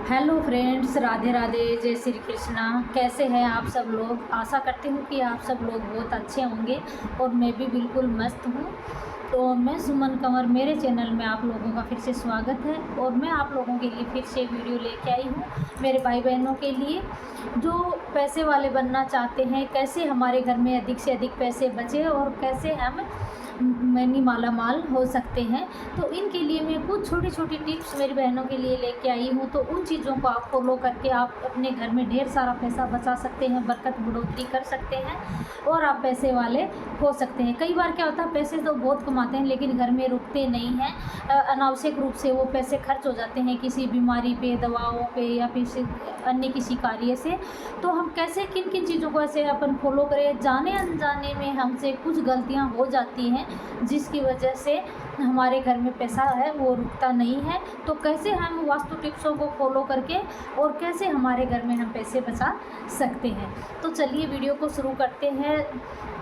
Hello friends, Radhe Radhe, जय श्री कृष्णा। कैसे हैं आप सब लोग? आशा करती हूँ कि आप सब लोग बहुत अच्छे होंगे और मैं भी बिल्कुल मस्त हूँ। तो मैं सुमन कंवर, मेरे चैनल में आप लोगों का फिर से स्वागत है और मैं आप लोगों के लिए फिर से वीडियो लेके आई हूँ, मेरे भाई बहनों के लिए जो पैसे वाले बनना चाहते हैं। कैसे हमारे घर में अधिक से अधिक पैसे बचे और कैसे हम मनी माला माल हो सकते हैं। तो इनके लिए मैं कुछ छोटी छोटी टिप्स मेरी बहनों के लिए लेके आई हूँ। तो उन चीज़ों को आप फॉलो करके आप अपने घर में ढेर सारा पैसा बचा सकते हैं, बरकत बढ़ोतरी कर सकते हैं और आप पैसे वाले हो सकते हैं। कई बार क्या होता है, पैसे तो बहुत कमाते हैं लेकिन घर में रुकते नहीं हैं। अनावश्यक रूप से वो पैसे खर्च हो जाते हैं किसी बीमारी पे, दवाओं पे या फिर अन्य किसी कार्य से। तो हम कैसे किन किन चीज़ों को ऐसे अपन फॉलो करें, जाने अनजाने में हमसे कुछ गलतियां हो जाती हैं जिसकी वजह से हमारे घर में पैसा है वो रुकता नहीं है। तो कैसे हम वास्तु टिप्सों को फॉलो करके और कैसे हमारे घर में हम पैसे बचा सकते हैं। तो चलिए वीडियो को शुरू करते हैं।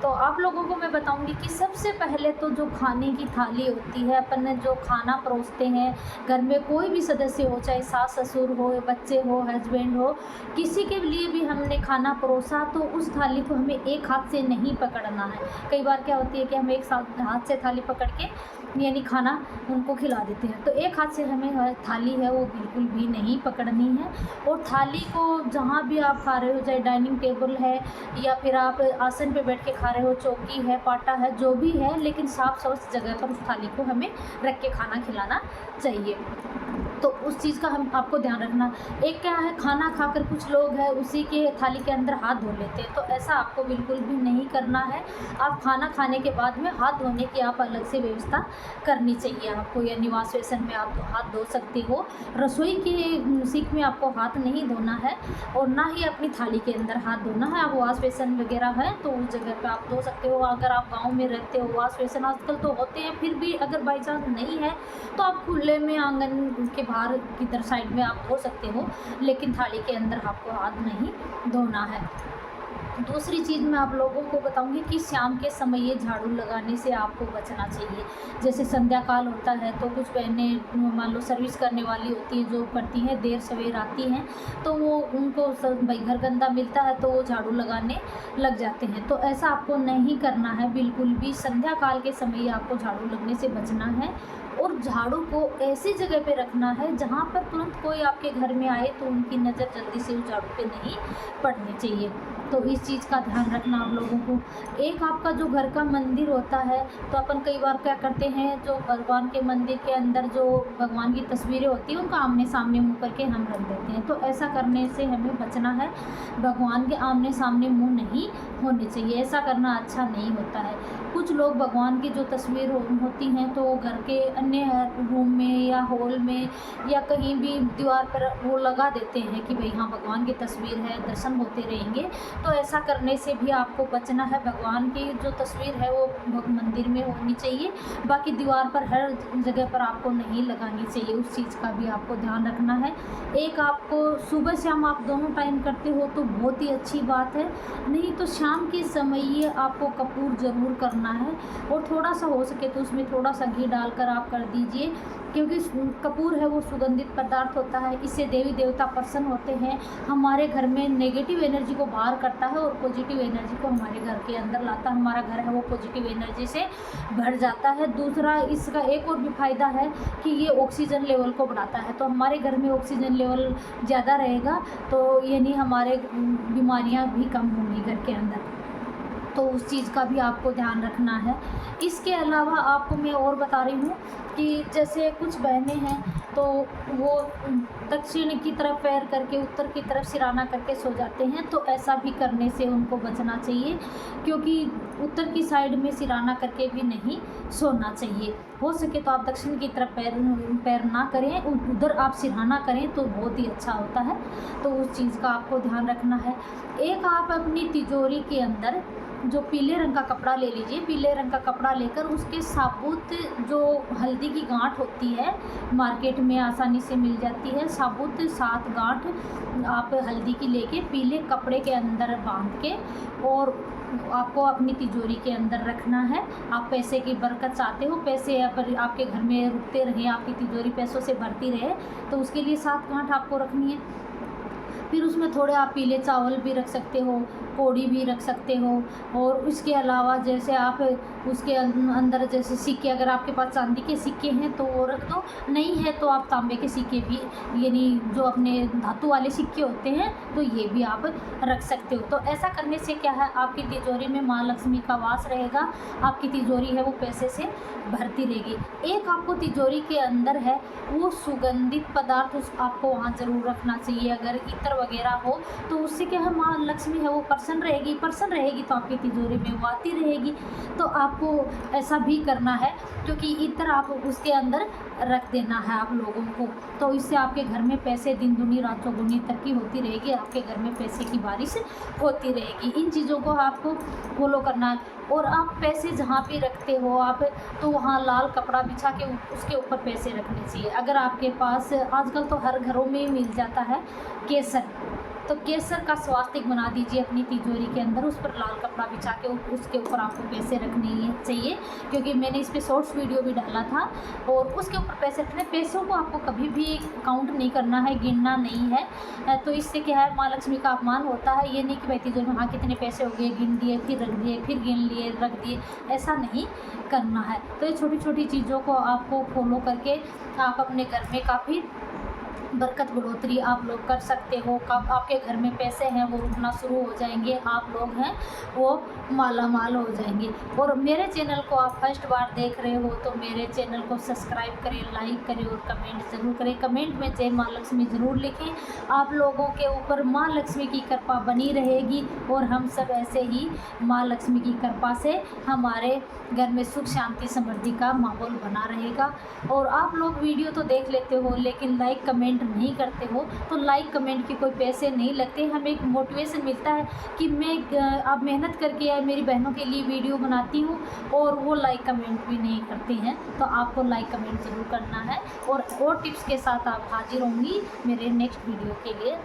तो आप लोगों को मैं बताऊंगी कि सबसे पहले तो जो खाने की थाली होती है, अपन जो खाना परोसते हैं घर में, कोई भी सदस्य हो, चाहे सास ससुर हो, बच्चे हो, हस्बैंड हो, किसी के लिए भी हमने खाना परोसा तो उस थाली को हमें एक हाथ से नहीं पकड़ना है। कई बार क्या होती है कि हम एक हाथ से थाली पकड़ के यानी खाना उनको खिला देते हैं। तो एक हाथ से हमें थाली है वो बिल्कुल भी नहीं पकड़नी है। और थाली को जहाँ भी आप खा रहे हो, चाहे डाइनिंग टेबल है या फिर आप आसन पे बैठ के खा रहे हो, चौकी है, पाटा है, जो भी है, लेकिन साफ स्वच्छ जगह पर उस थाली को हमें रख के खाना खिलाना चाहिए। तो उस चीज़ का हम आपको ध्यान रखना। एक क्या है, खाना खाकर कुछ लोग हैं उसी के थाली के अंदर हाथ धो लेते हैं। तो ऐसा आपको बिल्कुल भी नहीं करना है। आप खाना खाने के बाद में हाथ धोने की आप अलग से व्यवस्था करनी चाहिए आपको, या निवास वेसन में आप हाथ धो सकते हो। रसोई की सीख में आपको हाथ नहीं धोना है और ना ही अपनी थाली के अंदर हाथ धोना है। आप वाश बेसन वगैरह है तो उस जगह पे आप धो सकते हो। अगर आप गांव में रहते हो, वाश बेसन आजकल तो होते हैं, फिर भी अगर बाई चांस नहीं है तो आप खुले में आंगन के बाहर की तरफ साइड में आप धो सकते हो, लेकिन थाली के अंदर आपको हाथ नहीं धोना है। दूसरी चीज़ मैं आप लोगों को बताऊंगी कि शाम के समय ये झाड़ू लगाने से आपको बचना चाहिए। जैसे संध्या काल होता है तो कुछ बहनें मान लो सर्विस करने वाली होती हैं, जो करती हैं देर सवेर आती हैं, तो वो उनको भाई घर गंदा मिलता है तो वो झाड़ू लगाने लग जाते हैं। तो ऐसा आपको नहीं करना है बिल्कुल भी। संध्या काल के समय आपको झाड़ू लगने से बचना है और झाड़ू को ऐसी जगह पे रखना है जहाँ पर तुरंत कोई आपके घर में आए तो उनकी नज़र जल्दी से उस झाड़ू पे नहीं पड़नी चाहिए। तो इस चीज़ का ध्यान रखना आप लोगों को। एक आपका जो घर का मंदिर होता है, तो अपन कई बार क्या करते हैं, जो भगवान के मंदिर के अंदर जो भगवान की तस्वीरें होती हैं उनका आमने सामने मुँह करके हम रख देते हैं। तो ऐसा करने से हमें बचना है। भगवान के आमने सामने मुँह नहीं होने चाहिए, ऐसा करना अच्छा नहीं होता है। कुछ लोग भगवान की जो तस्वीर होती हैं तो घर के अन्य रूम में या हॉल में या कहीं भी दीवार पर वो लगा देते हैं कि भाई हाँ भगवान की तस्वीर है, दर्शन होते रहेंगे। तो ऐसा करने से भी आपको बचना है। भगवान की जो तस्वीर है वो मंदिर में होनी चाहिए, बाकी दीवार पर हर जगह पर आपको नहीं लगानी चाहिए। उस चीज़ का भी आपको ध्यान रखना है। एक आपको सुबह शाम आप दोनों टाइम करते हो तो बहुत ही अच्छी बात है, नहीं तो शाम के समय ये आपको कपूर ज़रूर करना है और थोड़ा सा हो सके तो उसमें थोड़ा सा घी डालकर आप कर दीजिए, क्योंकि कपूर है वो सुगंधित पदार्थ होता है। इससे देवी देवता प्रसन्न होते हैं, हमारे घर में नेगेटिव एनर्जी को बाहर करता है और पॉजिटिव एनर्जी को हमारे घर के अंदर लाता है। हमारा घर है वो पॉजिटिव एनर्जी से भर जाता है। दूसरा इसका एक और भी फायदा है कि ये ऑक्सीजन लेवल को बढ़ाता है। तो हमारे घर में ऑक्सीजन लेवल ज़्यादा रहेगा तो यानी हमारे बीमारियां भी कम होंगी घर के अंदर। तो उस चीज़ का भी आपको ध्यान रखना है। इसके अलावा आपको मैं और बता रही हूँ कि जैसे कुछ बहनें हैं तो वो दक्षिण की तरफ पैर करके उत्तर की तरफ सिराना करके सो जाते हैं। तो ऐसा भी करने से उनको बचना चाहिए, क्योंकि उत्तर की साइड में सिराना करके भी नहीं सोना चाहिए। हो सके तो आप दक्षिण की तरफ पैर ना करें, उधर आप सिराना करें तो बहुत ही अच्छा होता है। तो उस चीज़ का आपको ध्यान रखना है। एक आप अपनी तिजोरी के अंदर जो पीले रंग का कपड़ा ले लीजिए। पीले रंग का कपड़ा लेकर उसके साबुत जो हल्दी की गांठ होती है, मार्केट में आसानी से मिल जाती है, साबुत 7 गांठ आप हल्दी की लेके पीले कपड़े के अंदर बांध के और आपको अपनी तिजोरी के अंदर रखना है। आप पैसे की बरकत चाहते हो, पैसे आपके घर में रुकते रहें, आपकी तिजोरी पैसों से भरती रहे, तो उसके लिए 7 गांठ आपको रखनी है। फिर उसमें थोड़े आप पीले चावल भी रख सकते हो, कोड़ी भी रख सकते हो। और उसके अलावा जैसे आप उसके अंदर जैसे सिक्के, अगर आपके पास चांदी के सिक्के हैं तो वो रख दो, नहीं है तो आप तांबे के सिक्के भी, यानी जो अपने धातु वाले सिक्के होते हैं, तो ये भी आप रख सकते हो। तो ऐसा करने से क्या है, आपकी तिजोरी में माँ लक्ष्मी का वास रहेगा, आपकी तिजोरी है वो पैसे से भरती रहेगी। एक आपको तिजोरी के अंदर है वो सुगंधित पदार्थ आपको वहाँ ज़रूर रखना चाहिए। अगर इत्र वगैरह हो तो उससे क्या है, माँ लक्ष्मी है वो प्रसन्न रहेगी तो आपकी तिजोरी में वो आती रहेगी। तो आपको ऐसा भी करना है, क्योंकि इत्र आप उसके अंदर रख देना है आप लोगों को। तो इससे आपके घर में पैसे दिन दुनी रात चौगुनी तरक्की होती रहेगी, आपके घर में पैसे की बारिश होती रहेगी। इन चीज़ों को आपको फॉलो करना है। और आप पैसे जहाँ भी रखते हो आप, तो वहाँ लाल कपड़ा बिछा के उसके ऊपर पैसे रखने चाहिए। अगर आपके पास आजकल तो हर घरों में मिल जाता है केसर, तो केसर का स्वास्तिक बना दीजिए अपनी तिजोरी के अंदर, उस पर लाल कपड़ा बिछा के उसके ऊपर आपको पैसे रखने चाहिए। क्योंकि मैंने इस पर शॉर्ट्स वीडियो भी डाला था, और उसके ऊपर पैसे रखने, पैसों को आपको कभी भी काउंट नहीं करना है, गिनना नहीं है। तो इससे क्या है, माँ लक्ष्मी का अपमान होता है। ये नहीं कि भाई तिजोरी में हाँ कितने पैसे हो गए, गिन दिए फिर रख दिए, फिर गिन लिए रख दिए, ऐसा नहीं करना है। तो ये छोटी छोटी चीज़ों को आपको फॉलो करके आप अपने घर में काफ़ी बरकत बढ़ोतरी आप लोग कर सकते हो। कब आपके घर में पैसे हैं वो रुकना शुरू हो जाएंगे, आप लोग हैं वो माला माल हो जाएंगे। और मेरे चैनल को आप फर्स्ट बार देख रहे हो तो मेरे चैनल को सब्सक्राइब करें, लाइक करें और कमेंट ज़रूर करें। कमेंट में जय माँ लक्ष्मी ज़रूर लिखें। आप लोगों के ऊपर माँ लक्ष्मी की कृपा बनी रहेगी, और हम सब ऐसे ही माँ लक्ष्मी की कृपा से हमारे घर में सुख शांति समृद्धि का माहौल बना रहेगा। और आप लोग वीडियो तो देख लेते हो लेकिन लाइक कमेंट नहीं करते हो, तो लाइक कमेंट के कोई पैसे नहीं लगते। हमें एक मोटिवेशन मिलता है कि मैं अब मेहनत करके मेरी बहनों के लिए वीडियो बनाती हूँ, और वो लाइक कमेंट भी नहीं करते हैं। तो आपको लाइक कमेंट ज़रूर करना है, और टिप्स के साथ आप हाजिर होंगी मेरे नेक्स्ट वीडियो के लिए।